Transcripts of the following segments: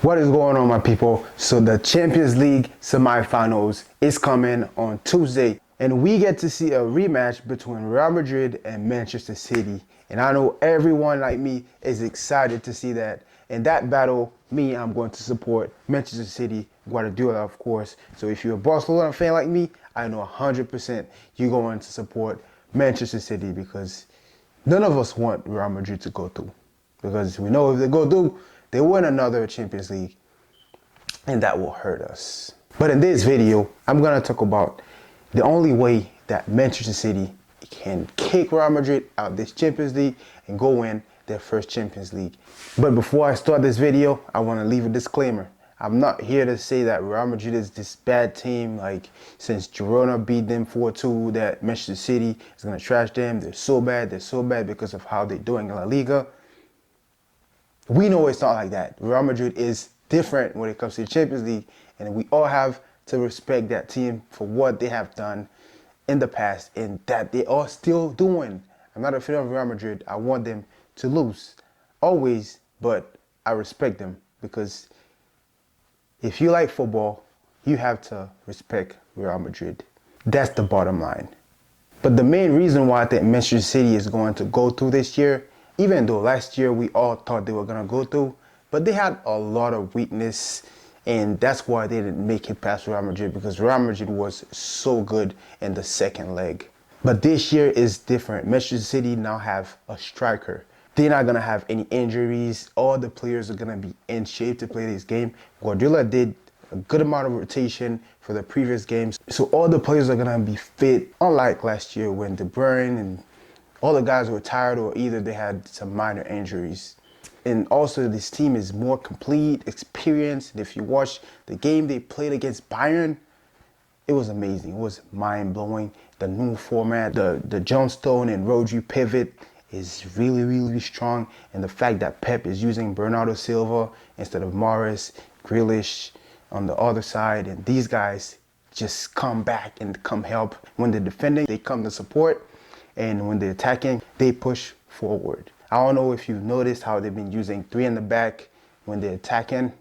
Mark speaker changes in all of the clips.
Speaker 1: What is going on, my people? So the Champions League semifinals is coming on Tuesday, and we get to see a rematch between Real Madrid and Manchester City. And I know everyone like me is excited to see that. In that battle, I'm going to support Manchester City, Guardiola, of course. So if you're a Barcelona fan like me, I know 100% you're going to support Manchester City, because none of us want Real Madrid to go through. Because we know if they go through, they win another Champions League, and that will hurt us. But in this video, I'm going to talk about the only way that Manchester City can kick Real Madrid out of this Champions League and go win their first Champions League. But before I start this video, I want to leave a disclaimer. I'm not here to say that Real Madrid is this bad team, like since Girona beat them 4-2, that Manchester City is going to trash them. They're so bad because of how they're doing in La Liga. We know it's not like that. Real Madrid is different when it comes to the Champions League, and we all have to respect that team for what they have done in the past and that they are still doing. I'm not a fan of Real Madrid. I want them to lose always, but I respect them, because if you like football, you have to respect Real Madrid. That's the bottom line. But the main reason why I think Manchester City is going to go through this year, even though last year we all thought they were going to go through, but they had a lot of weakness, and that's why they didn't make it past Real Madrid, because Real Madrid was so good in the second leg. But this year is different. Manchester City now have a striker. They're not going to have any injuries. All the players are going to be in shape to play this game. Guardiola did a good amount of rotation for the previous games, so all the players are going to be fit, unlike last year when De Bruyne and all the guys were tired, or either they had some minor injuries. And also, this team is more complete, experienced. And if you watch the game they played against Bayern, it was amazing. It was mind-blowing. The new format, the John Stone and Rodri pivot is really, really strong. And the fact that Pep is using Bernardo Silva instead of Mahrez, Grealish on the other side, and these guys just come back and come help. When they're defending, they come to support. And when they're attacking, they push forward. I don't know if you've noticed how they've been using 3 in the back when they're attacking,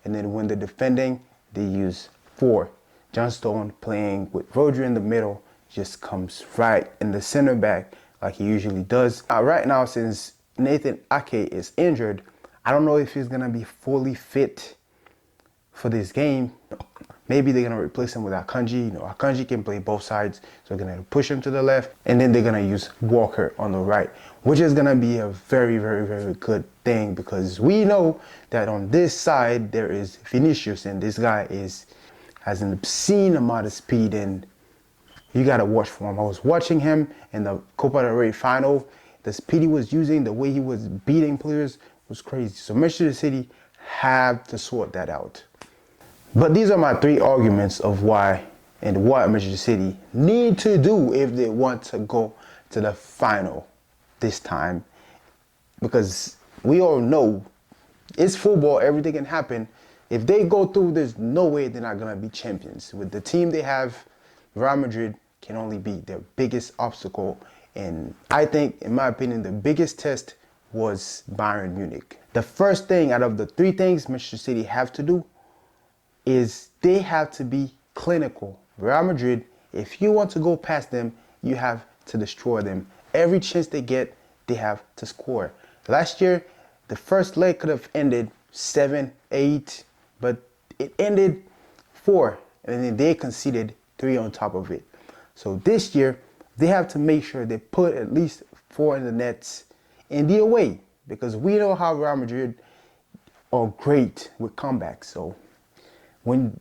Speaker 1: and then when they're defending, they use 4. John Stone playing with Rodri in the middle just comes right in the center back like he usually does. Right now, since Nathan Ake is injured, I don't know if he's going to be fully fit for this game. Maybe they're going to replace him with Akanji. Akanji can play both sides, so they're going to push him to the left, and then they're going to use Walker on the right, which is going to be a very, very, very good thing, because we know that on this side there is Vinicius, and this guy has an obscene amount of speed, and you got to watch for him. I was watching him in the Copa del Rey final. The speed he was using, the way he was beating players was crazy. So Manchester City have to sort that out. But these are my 3 arguments of why and what Manchester City need to do if they want to go to the final this time. Because we all know it's football, everything can happen. If they go through, there's no way they're not going to be champions. With the team they have, Real Madrid can only be their biggest obstacle. And I think, in my opinion, the biggest test was Bayern Munich. The first thing out of the 3 things Manchester City have to do is they have to be clinical. Real Madrid, if you want to go past them, you have to destroy them. Every chance they get, they have to score. Last year, the first leg could have ended 7-8, but it ended 4, and then they conceded 3 on top of it. So this year, they have to make sure they put at least 4 in the nets in the away, because we know how Real Madrid are great with comebacks. So when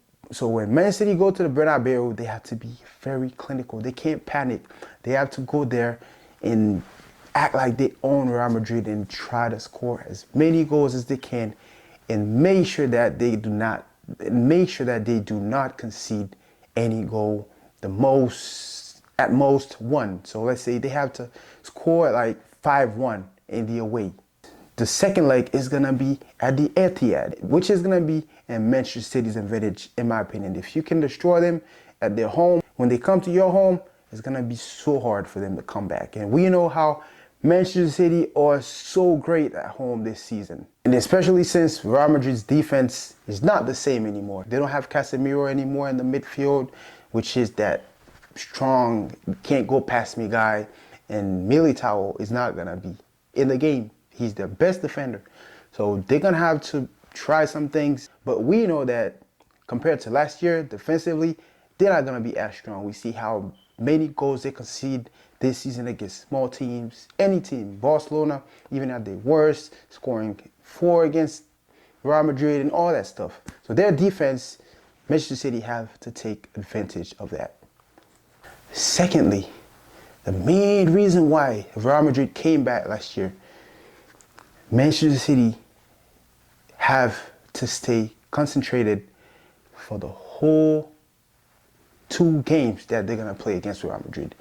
Speaker 1: Man City go to the Bernabeu, they have to be very clinical. They can't panic. They have to go there and act like they own Real Madrid and try to score as many goals as they can, and make sure that they do not concede any goal. At most 1. So let's say they have to score like 5-1 in the away. The second leg is going to be at the Etihad, which is going to be in Manchester City's advantage, in my opinion. If you can destroy them at their home, when they come to your home, it's going to be so hard for them to come back. And we know how Manchester City are so great at home this season. And especially since Real Madrid's defense is not the same anymore. They don't have Casemiro anymore in the midfield, which is that strong, can't go past me guy. And Militao is not going to be in the game. He's their best defender. So they're going to have to try some things. But we know that compared to last year, defensively, they're not going to be as strong. We see how many goals they concede this season against small teams, any team. Barcelona, even at their worst, scoring 4 against Real Madrid and all that stuff. So their defense, Manchester City have to take advantage of that. Secondly, the main reason why Real Madrid came back last year, Manchester City have to stay concentrated for the whole 2 games that they're going to play against Real Madrid.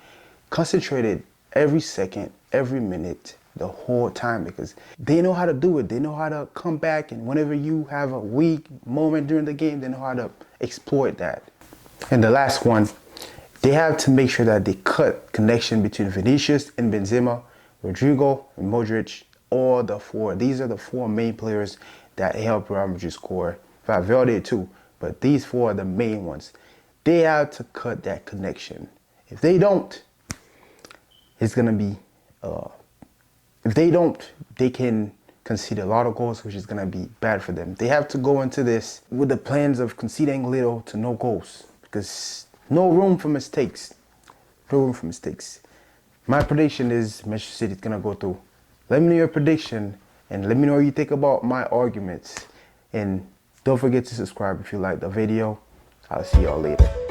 Speaker 1: Concentrated every second, every minute, the whole time, because they know how to do it. They know how to come back, and whenever you have a weak moment during the game, they know how to exploit that. And the last one, they have to make sure that they cut connection between Vinicius and Benzema, Rodrigo and Modric, all the 4. These are the 4 main players that help Real Madrid score. Valverde too, but these 4 are the main ones. They have to cut that connection. If they don't, it's going to be, if they don't, they can concede a lot of goals, which is going to be bad for them. They have to go into this with the plans of conceding little to no goals, because no room for mistakes. No room for mistakes. My prediction is Manchester City is going to go through. Let me know your prediction, and let me know what you think about my arguments. And don't forget to subscribe if you like the video. I'll see y'all later.